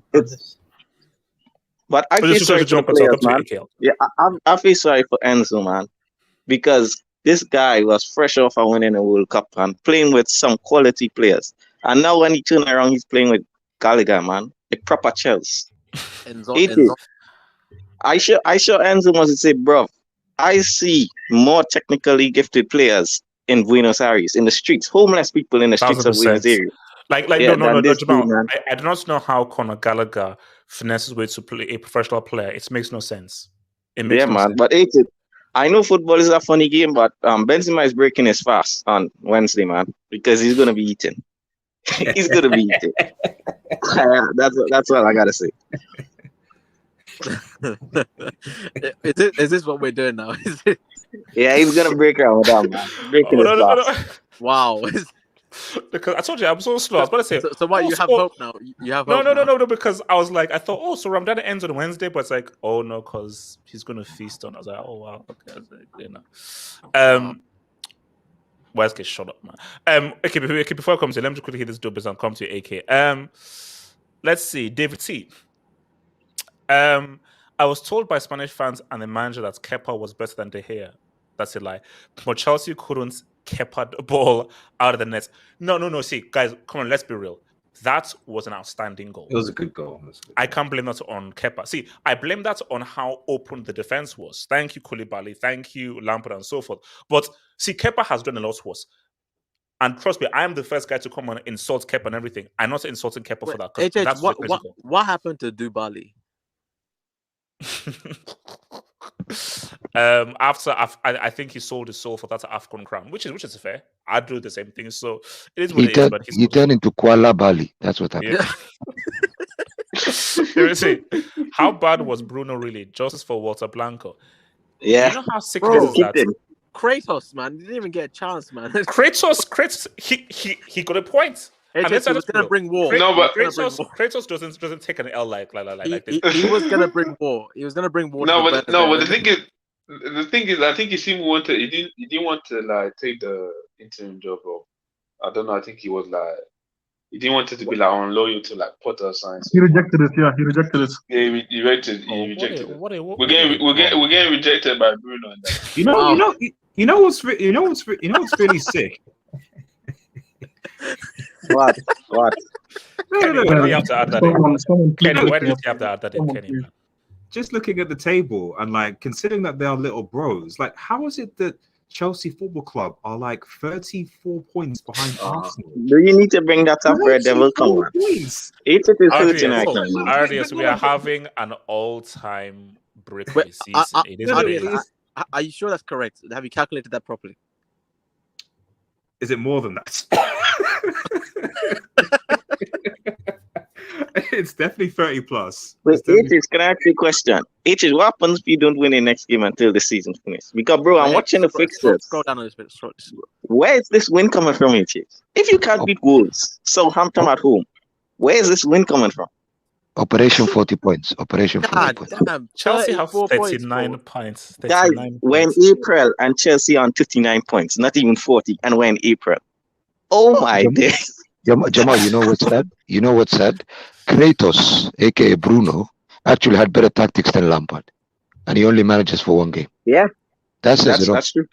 But I feel sorry for the players, man. Yeah, I feel sorry for Enzo, man, because this guy was fresh off of winning a World Cup and playing with some quality players. And now when he turned around, he's playing with Gallagher, man, a proper Chelsea. Enzo. I sure Enzo must say, bro, I see more technically gifted players in Buenos Aires, in the streets, homeless people in the streets of Buenos 1,000%. Aires. No, Jamal. I do not know how Conor Gallagher finesses way to play a professional player. It makes no sense. It makes no sense. But I know football is a funny game, but Benzema is breaking his fast on Wednesday, man, because he's gonna be eating. He's gonna be eating. That's all I gotta say. Is this what we're doing now? Yeah, he's gonna break Ramadan, man. Breaking his fast. Wow. Because I told you I'm so slow. I was about to say. So what? You have hope now. You have hope. No. Because I was like, I thought, oh, so Ramadan ends on Wednesday, but it's like, oh no, because he's gonna feast on. I was like, oh wow, okay, you know. Wes, get shut up, man. Okay, before I come to you, let me just quickly hit this door business and come to you, AK. Let's see, David T. I was told by Spanish fans and the manager that Kepa was better than De Gea. That's a lie. But Chelsea couldn't Kepa the ball out of the net. No. See, guys, come on, let's be real. That was an outstanding goal. It was a good goal. I can't blame that on Kepa. See, I blame that on how open the defense was. Thank you, Koulibaly. Thank you, Lampard, and so forth. But see, Kepa has done a lot worse. And trust me, I am the first guy to come and insult Kepa and everything. I'm not insulting Kepa for that. AJ, what happened to Dubali? I think he sold his soul for that AFCON crown, which is fair. I'd do the same thing. So it is what it is. But he turned into Kuala Bali. That's what happened. Yeah. See, how bad was Bruno really? Justice for Walter Blanco. Yeah. You know how sick this is that? Kratos, man, he didn't even get a chance, man. Kratos, he got a point. He was gonna bring war. Kratos doesn't take an L like this. He was gonna bring war. He was gonna bring war. But the thing is, I think he didn't want to like take the interim job. Or I don't know. I think he was like he didn't want it to be like on loyal to like Potter or something. He rejected it. Yeah, he rejected it. Yeah, he rejected it. We're getting rejected by Bruno. And that. You know what's really sick. What? Kenny, why do you have to add that in? Kenny, why do you have to add that in, Kenny? Just looking at the table and like considering that they are little bros, like how is it that Chelsea Football Club are like 34 points behind Arsenal? Do you need to bring that up, Red Devil? Come on. RDS, we are having an all-time breakaway season. It is what it is. Are you sure that's correct? Have you calculated that properly? Is it more than that? It's definitely 30 plus. Wait, H's, can I ask you a question? H's, what happens if you don't win the next game until the season finishes? Because, bro, I'm watching the fixtures. Scroll down a little bit. Where is this win coming from, H's? If you can't beat Wolves, Southampton at home, where is this win coming from? Operation 40 points. Operation 40 points. Damn, Chelsea have 39 points. Guys, we're in April and Chelsea on 59 points, not even 40, and we're in April. Oh my days. Jamal, you know what's sad? Kratos, aka Bruno, actually had better tactics than Lampard, and he only manages for one game. Yeah, that's true.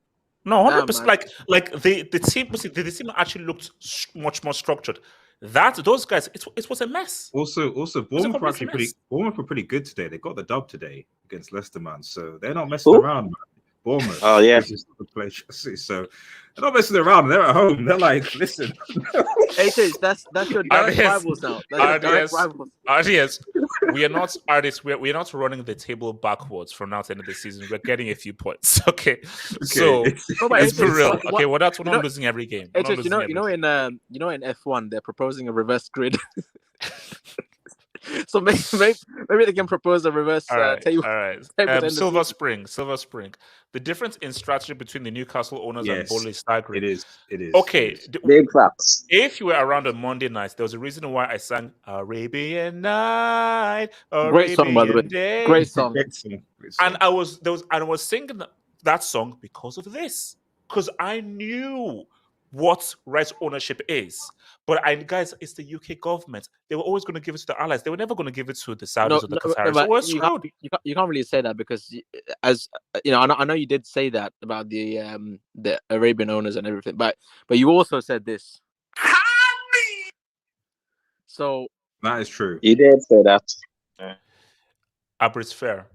No, 100%. Like the team actually looked much more structured. Those guys, it was a mess. Also, Bournemouth were pretty good today. They got the dub today against Leicester, man. So they're not messing around, man. Bournemouth. Oh yeah. So they're not messing around. They're at home. They're like, listen. Hey, that's your direct rivals now. RDS, we are not artists. We're not running the table backwards from now to the end of the season. We're getting a few points. Okay. So No, but let's be real. what- Okay, well, we're you not know- losing every game. We're It's not just, losing every game. in F1 they're proposing a reverse grid. So maybe they can propose a reverse All right, table. all right. table to end the Silver season. Spring. The difference in strategy between the Newcastle owners and Yes, Boehly is staggering. it is. It is. Okay, It is. Big facts. if you were around on Monday nights, there was a reason why I sang Arabian Night, Great song, by the way. Arabian Day. Great song. Great song, great song. And I was singing that song because of this. Because I knew what rights ownership is. But guys, it's the UK government. They were always going to give it to the allies. They were never going to give it to the Saudis or the Qataris. So we're you can't, screwed. you can't really say that because, as you know, I know you did say that about the Arabian owners and everything, but you also said this. So That is true. You did say that. Abrit's fair.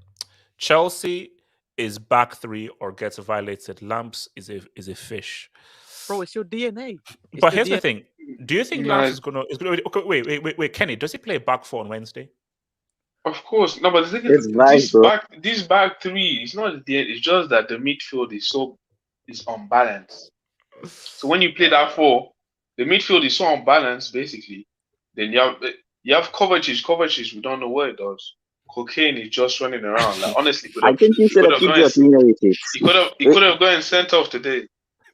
Chelsea is back three or gets violated. Lamps is a fish. bro, it's your DNA. But here's the thing: do you think No. Lamps is gonna? Okay, wait, Kenny, does he play back four on Wednesday? Of course, no, but the thing It's is, nice, bro. this back three, it's not the. It's just that the midfield is unbalanced. So when you play that four, the midfield is so unbalanced, basically. Then you have Kovacic. We don't know what it does. Cocaine is just running around. Like honestly, I think you should have kept your team with it. He could have gone sent off today.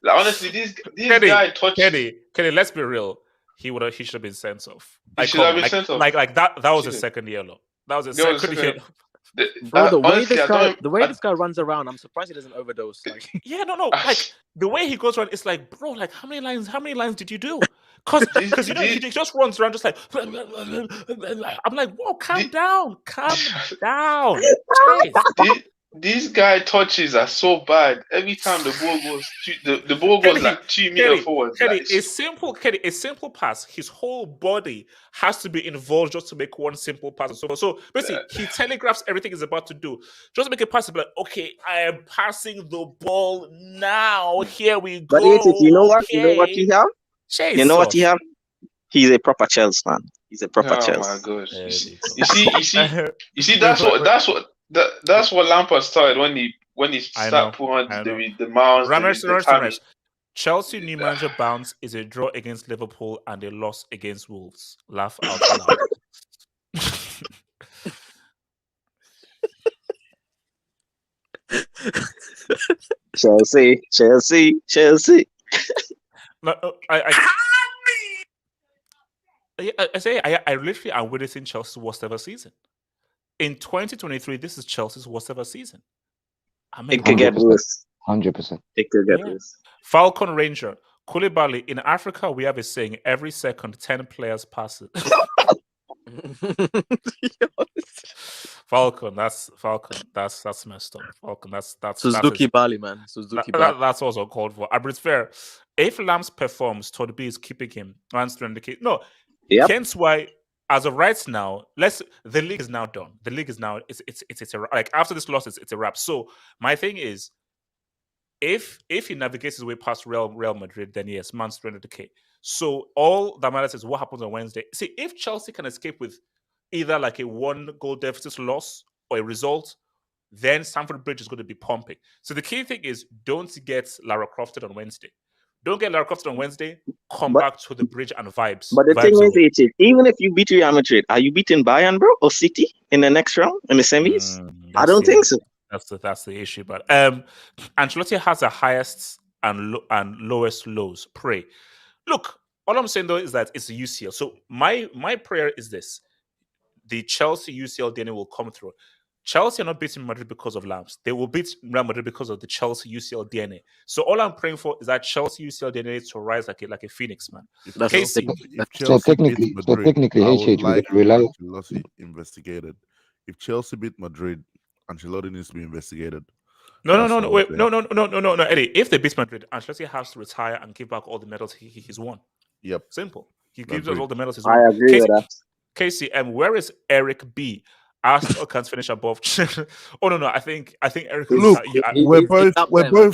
Like honestly, this guy touched. Kenny, let's be real. He should have been sent off. He should have been sent off. Like that was a Should've. second yellow. That was a That was second second- yellow. Bro, Honestly, the way this guy runs around, I'm surprised he doesn't overdose. Like, Yeah, no. Like the way he goes around, it's like, bro, like how many lines did you do? Because you know he just runs around just like I'm like, whoa, calm down. Jeez. These guy touches are so bad. Every time the ball goes, the ball goes like 2 meters forward. Kenny, Like, a simple pass. His whole body has to be involved just to make one simple pass. So basically, he telegraphs everything he's about to do. Just make a pass. Be like, okay, I am passing the ball now. Here we go. But you know what? Okay. You know what you have? Jesus. You know what you have? He's a proper Chelsea fan. He's a proper oh Chelsea. my gosh! There You see. That's what Lampard started when he started putting the mouse. Ramesh. Chelsea new manager bounce is a draw against Liverpool and a loss against Wolves. Laugh out loud. Chelsea. No, I literally am witnessing Chelsea's worst ever season. In 2023, this is Chelsea's worst ever season. I mean, It could get worse. 100%. It could get Yeah. worse. Falcon Ranger, Koulibaly. In Africa, we have a saying: every second, 10 players pass it. Falcon, that's messed up. Falcon, that's Suzuki Bali, man. Suzuki Bali. that's also called for. But it's fair. If Lams performs, Todd B is keeping him. No, Yep. hence why, as of right now, the league is now done. The league is now it's like after this loss, it's a wrap. So my thing is, if he navigates his way past Real Madrid, then yes, man's 300k. So all that matters is what happens on Wednesday. See, if Chelsea can escape with either like a 1-goal deficit loss or a result, then Stamford Bridge is going to be pumping. So the key thing is don't get Lara Crofted on Wednesday. Don't get Lara Crofted on Wednesday. Come back to the bridge and vibes. But the Vibes thing away. is, even if you beat Real Madrid, are you beating Bayern, bro, or City in the next round in the semis? I don't think so. That's the issue. But Ancelotti has the highest and lowest lows. Pray. Look, all I'm saying though is that it's a UCL. So my prayer is this: the Chelsea UCL DNA will come through. Chelsea are not beating Madrid because of Lamps. They will beat Real Madrid because of the Chelsea UCL DNA. So all I'm praying for is that Chelsea UCL DNA to rise like a phoenix, man. Casey, So technically, I would HH, like we rely. Ancelotti investigated. If Chelsea beat Madrid, Ancelotti needs to be investigated. No, That's all wait, I'm no, Eddie. If they beat Madrid, Ancelotti has to retire and give back all the medals he's won. Yep. Simple. He gives us all the medals he's I won. agree with that. Casey, where is Eric B? Arsenal can't finish above. Oh no, I think Eric. Look, is, we're both up there, man.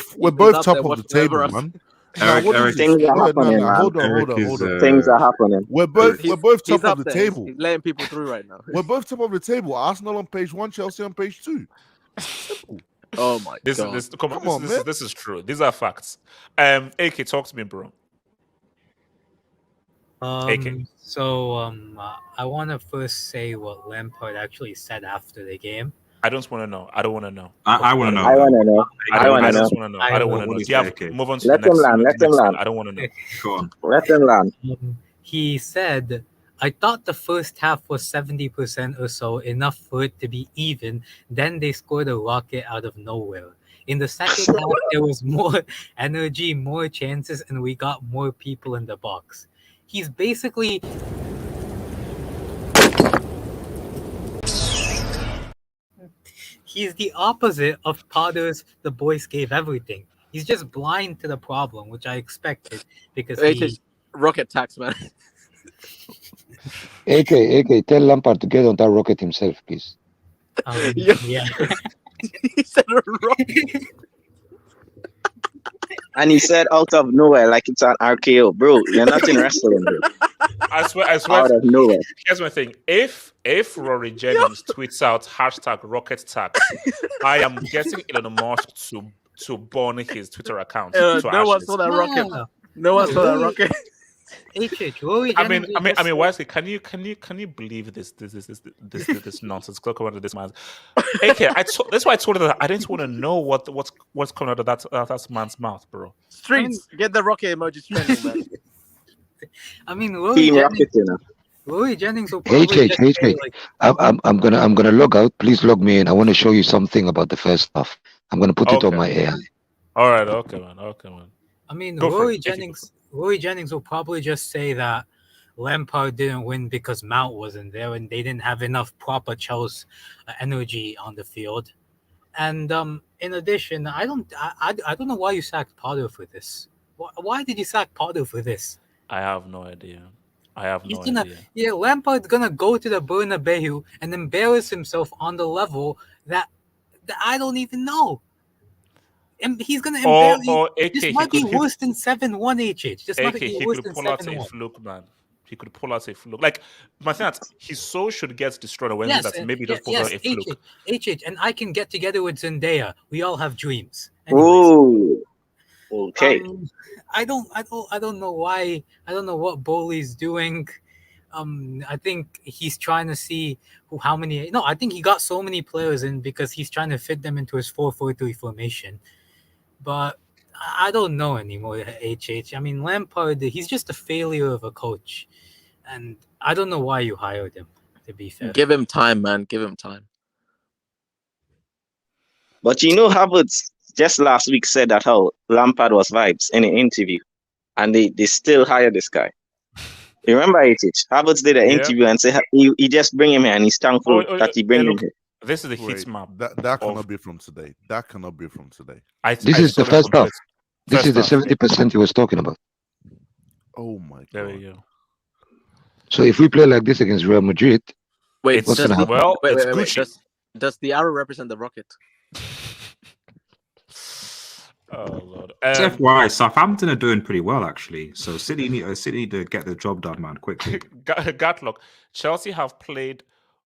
top He's of the up there table, watching over man. Now, what Eric, is Things this? are happening, man. Hold on. Things are happening. We're both He's top up of the there. He's- table. He's letting people through right now. We're both top of the table. Arsenal on page 1, Chelsea on page 2. Simple. Oh my This god! this is true. These are facts. AK, talk to me, bro. AK. I want to first say what Lampard actually said after the game. I don't want to know. I don't want to know. I want to know. I want to know. I want to just know. want to know. I don't want to know. What is Do you have AK? move on to Let the next? him land, the let him next one. land. I don't want to know. Go on. Let him land. He said, I thought the first half was 70% or so, enough for it to be even. Then they scored a rocket out of nowhere. In the second half, there was more energy, more chances, and we got more people in the box. He's basically... He's the opposite of Potter's "the boys gave everything." He's just blind to the problem, which I expected because he... Rocket tax, man. AK, tell Lampard to get on that rocket himself, please. Yeah. He said a rocket. And he said out of nowhere, like it's an RKO, bro. You're not in wrestling, bro. I swear. Out of nowhere. Here's my thing. If Rory Jennings tweets out hashtag rocket tax, I am getting Elon Musk to burn his Twitter account. No one saw that rocket. No one saw that rocket. I mean, Wesley, can you believe this nonsense? Talk about this man. Okay, that's why I told her that I didn't want to know what's coming out of that man's mouth, bro. Streets, get the rocket emoji trending, man. I mean, Rory Jennings will probably just say, like, I'm gonna log out. Please log me in. I want to show you something about the first half. I'm gonna put it on my AI. All right, okay, man. I mean, Rory Jennings will probably just say that Lampard didn't win because Mount wasn't there and they didn't have enough proper Chelsea energy on the field. And in addition, I don't know why you sacked Potter for this. Why did you sack Potter for this? I have no idea. Idea. Yeah, Lampard's gonna go to the Bernabeu and embarrass himself on the level that I don't even know. And he's gonna embarrass. This might be worse than 7-1 HH. This might be worse than 7-1. Fluke, man. He could pull out a fluke. Like my thing, his soul should get destroyed on Wednesday. That maybe just pull out a fluke. HH, and I can get together with Zendaya. We all have dreams. Oh, okay. I don't know why. I don't know what Boehly's doing. I think he's trying to see how many. No, I think he got so many players in because he's trying to fit them into his 4-4-3 formation. But I don't know anymore. HH. I mean, Lampard. He's just a failure of a coach, and I don't know why you hired him. To be fair, give him time, man. Give him time. But Havertz just last week said that how Lampard was vibes in an interview, and they still hire this guy. You remember Havertz did an interview and said he just bring him here and he's thankful that he bring him here. This is the heat map. That cannot be from today. That cannot be from today. This is the first half. This is the 70% he was talking about. Oh my god. There we go. So if we play like this against Real Madrid, what's gonna happen? Well, wait. Does the arrow represent the rocket? Oh Lord. FYI, Southampton are doing pretty well actually. So City need to get the job done, man, quickly. Gatlock. Chelsea have played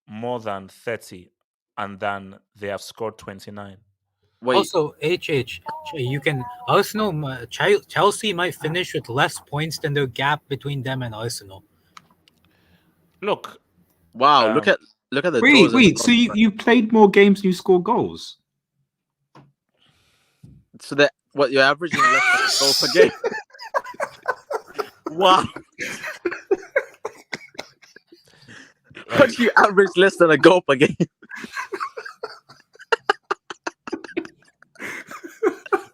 more than 30, and then they have scored 29. Wait. Also, you can Chelsea might finish with less points than the gap between them and Arsenal. Look, wow! Look at the. Wait. So you played more games and you score goals. So that what you're averaging less than a goal per game. Wow. But you average less than a goal per game.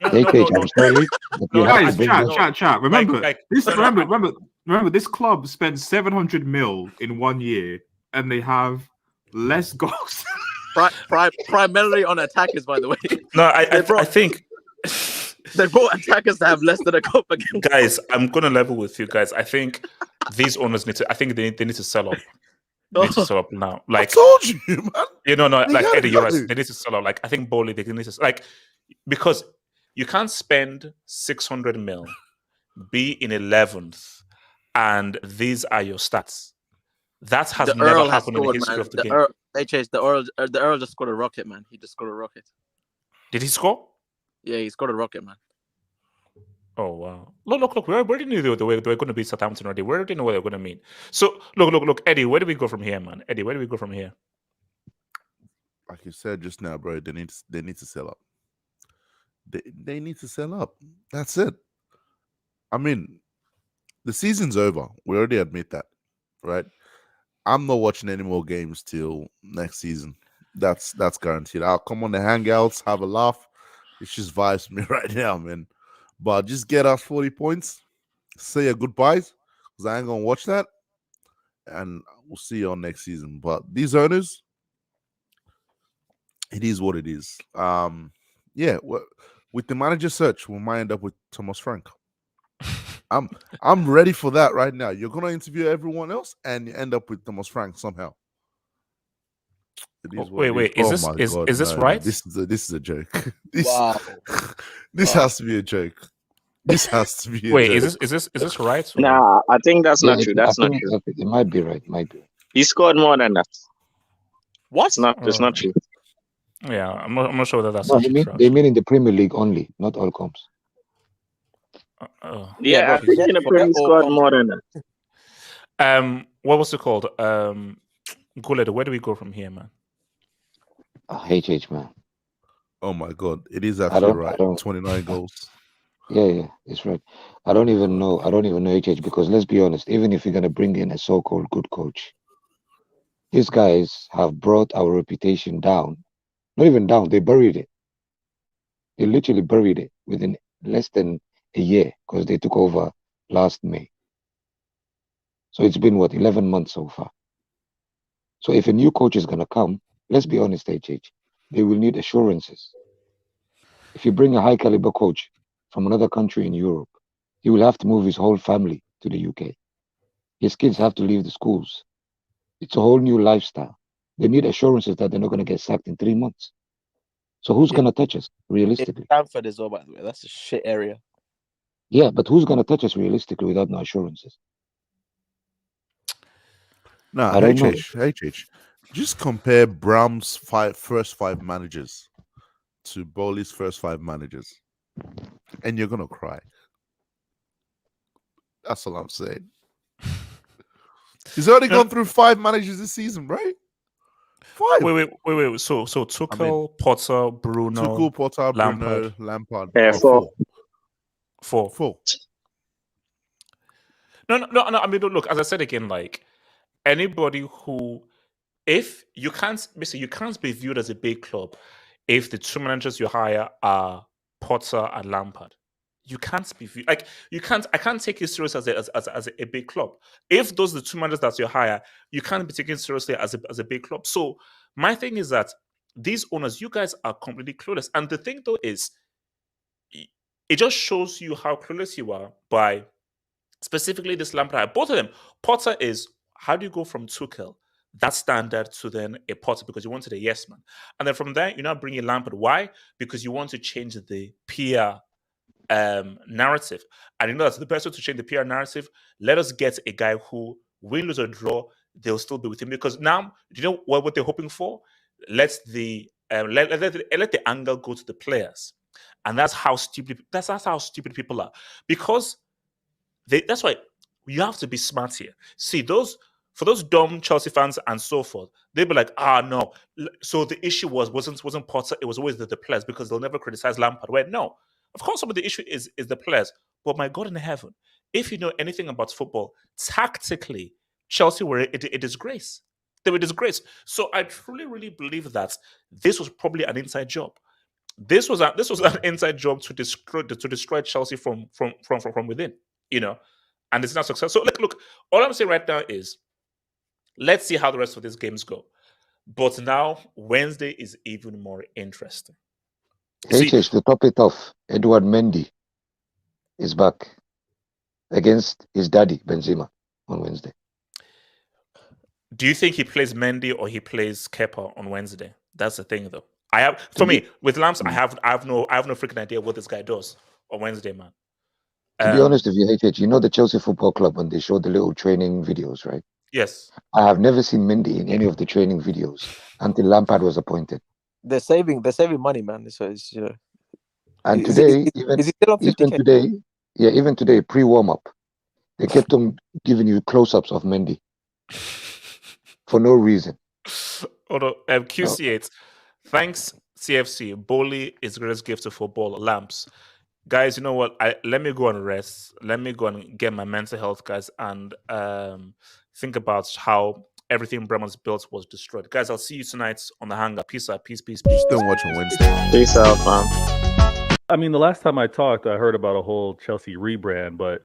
I'm sorry. Chat. Remember, this club spent 700 mil in 1 year, and they have less goals. Primarily on attackers, by the way. No, I think they brought attackers to have less than a goal per game. Guys, I'm gonna level with you guys. I think these owners need to. I think they need to sell up. They need to sell up now. Like I told you, man. Like Eddie, you're right. They need to sell up. Like I think Boehly, they need to because you can't spend 600 mil be in 11th, and these are your stats. That has The never Earl has happened in the scored, history man. of the The game. Earl, the Earl just scored a rocket, man. He just scored a rocket. Did he score? Yeah, he scored a rocket, man. Oh wow! Look! We already knew they were going to beat Southampton already. We already know what they're going to mean. So look, Eddie. Where do we go from here, man? Eddie, where do we go from here? Like you said just now, bro, they need to sell up. They need to sell up. That's it. I mean, the season's over. We already admit that, right? I'm not watching any more games till next season. That's guaranteed. I'll come on the hangouts, have a laugh. It's just vibes me right now, man. But just get us 40 points, say your goodbyes, because I ain't gonna watch that, and we'll see you on next season. But these owners, it is what it is. Yeah, with the manager search, we might end up with Thomas Frank. I'm ready for that right now. You're gonna interview everyone else, and you end up with Thomas Frank somehow. It is what Wait, it is. is Oh this my God, is this no, right? This is a joke. This Wow. this Wow. has to be a joke. This has to be a Wait, joke. is this right? Or... Nah, I think that's Yeah, not true. That's not true. it might be right. Might be. He scored more than that. What? It's not. It's not true. Yeah, I'm not sure that that's No, actually true. they mean in the Premier League only, not all comps. Yeah, I bro, think in the Premier he scored more than that. What was it called? Guled, where do we go from here, man? HH, man. Oh my God, it is I actually don't- I right. don't- 29 goals. Yeah, it's right. I don't even know HH, because let's be honest, even if you're gonna bring in a so-called good coach, these guys have brought our reputation down. Not even down, they buried it. They literally buried it within less than a year, because they took over last May. So it's been 11 months so far. So if a new coach is gonna come, let's be honest, HH, they will need assurances. If you bring a high caliber coach from another country in Europe, he will have to move his whole family to the UK. His kids have to leave the schools. It's a whole new lifestyle. They need assurances that they're not going to get sacked in 3 months. So who's Yeah. going to touch us realistically? Stanford as well, by the way. That's a shit area. Yeah, but who's going to touch us realistically without no assurances? Nah, I don't know. HH. Just compare Bram's first five managers to Boehly's first five managers, and you're gonna cry. That's all I'm saying. He's already gone through 5 managers this season, right? 5. Wait. So Tuchel, Potter, Bruno, Tuchel, Potter, Lampard. Bruno, Lampard. Yeah, Oh, 4. 4. No. I mean, look, as I said again, like anybody who, if you can't, basically, you can't be viewed as a big club if the 2 managers you hire are Potter and Lampard. You can't be viewed like you can't. I can't take you serious as a big club. If those are the 2 managers that you hire, you can't be taken seriously as a big club. So my thing is that these owners, you guys are completely clueless. And the thing though is, it just shows you how clueless you are by specifically this Lampard. Both of them. Potter is, how do you go from Tuchel, that standard, to then a Potter, because you wanted a yes man, and then from there you now bring in Lampard. Why? Because you want to change the PR narrative, and you know that's the best way to change the PR narrative. Let us get a guy who, win, lose or draw, they'll still be with him, because now, do you know what they're hoping for? Let the angle go to the players, and that's how stupid people are, because that's why you have to be smart here. See, for those dumb Chelsea fans and so forth, they'd be like, no. So the issue wasn't Potter, it was always the players, because they'll never criticize Lampard. Well, no. Of course, some of the issue is the players. But my God in heaven, if you know anything about football, tactically, Chelsea were a disgrace. They were a disgrace. So I truly, really believe that this was probably an inside job. This was an inside job to destroy Chelsea from within, and it's not successful. So look, all I'm saying right now is, let's see how the rest of these games go. But now Wednesday is even more interesting. HH, to top it off, Edward Mendy is back against his daddy, Benzema, on Wednesday. Do you think he plays Mendy or he plays Kepa on Wednesday? That's the thing, though. For me, with Lamps, I have no freaking idea what this guy does on Wednesday, man. To be honest with you, HH, you know the Chelsea Football Club when they show the little training videos, right? Yes. I have never seen Mendy in any of the training videos until Lampard was appointed. They're saving money, man. So it's And is today, he still on 50K? even today, pre-warm up, they kept on giving you close-ups of Mendy for no reason. Although QC8, thanks CFC. Boehly is the greatest gift to football. Lamps, guys. You know what? Let me go and rest. Let me go and get my mental health, guys, and think about how everything Bremer's built was destroyed. Guys, I'll see you tonight on the hangar. Peace out. Peace. Still watching Wednesday. Peace out, fam. I mean, the last time I talked, I heard about a whole Chelsea rebrand, but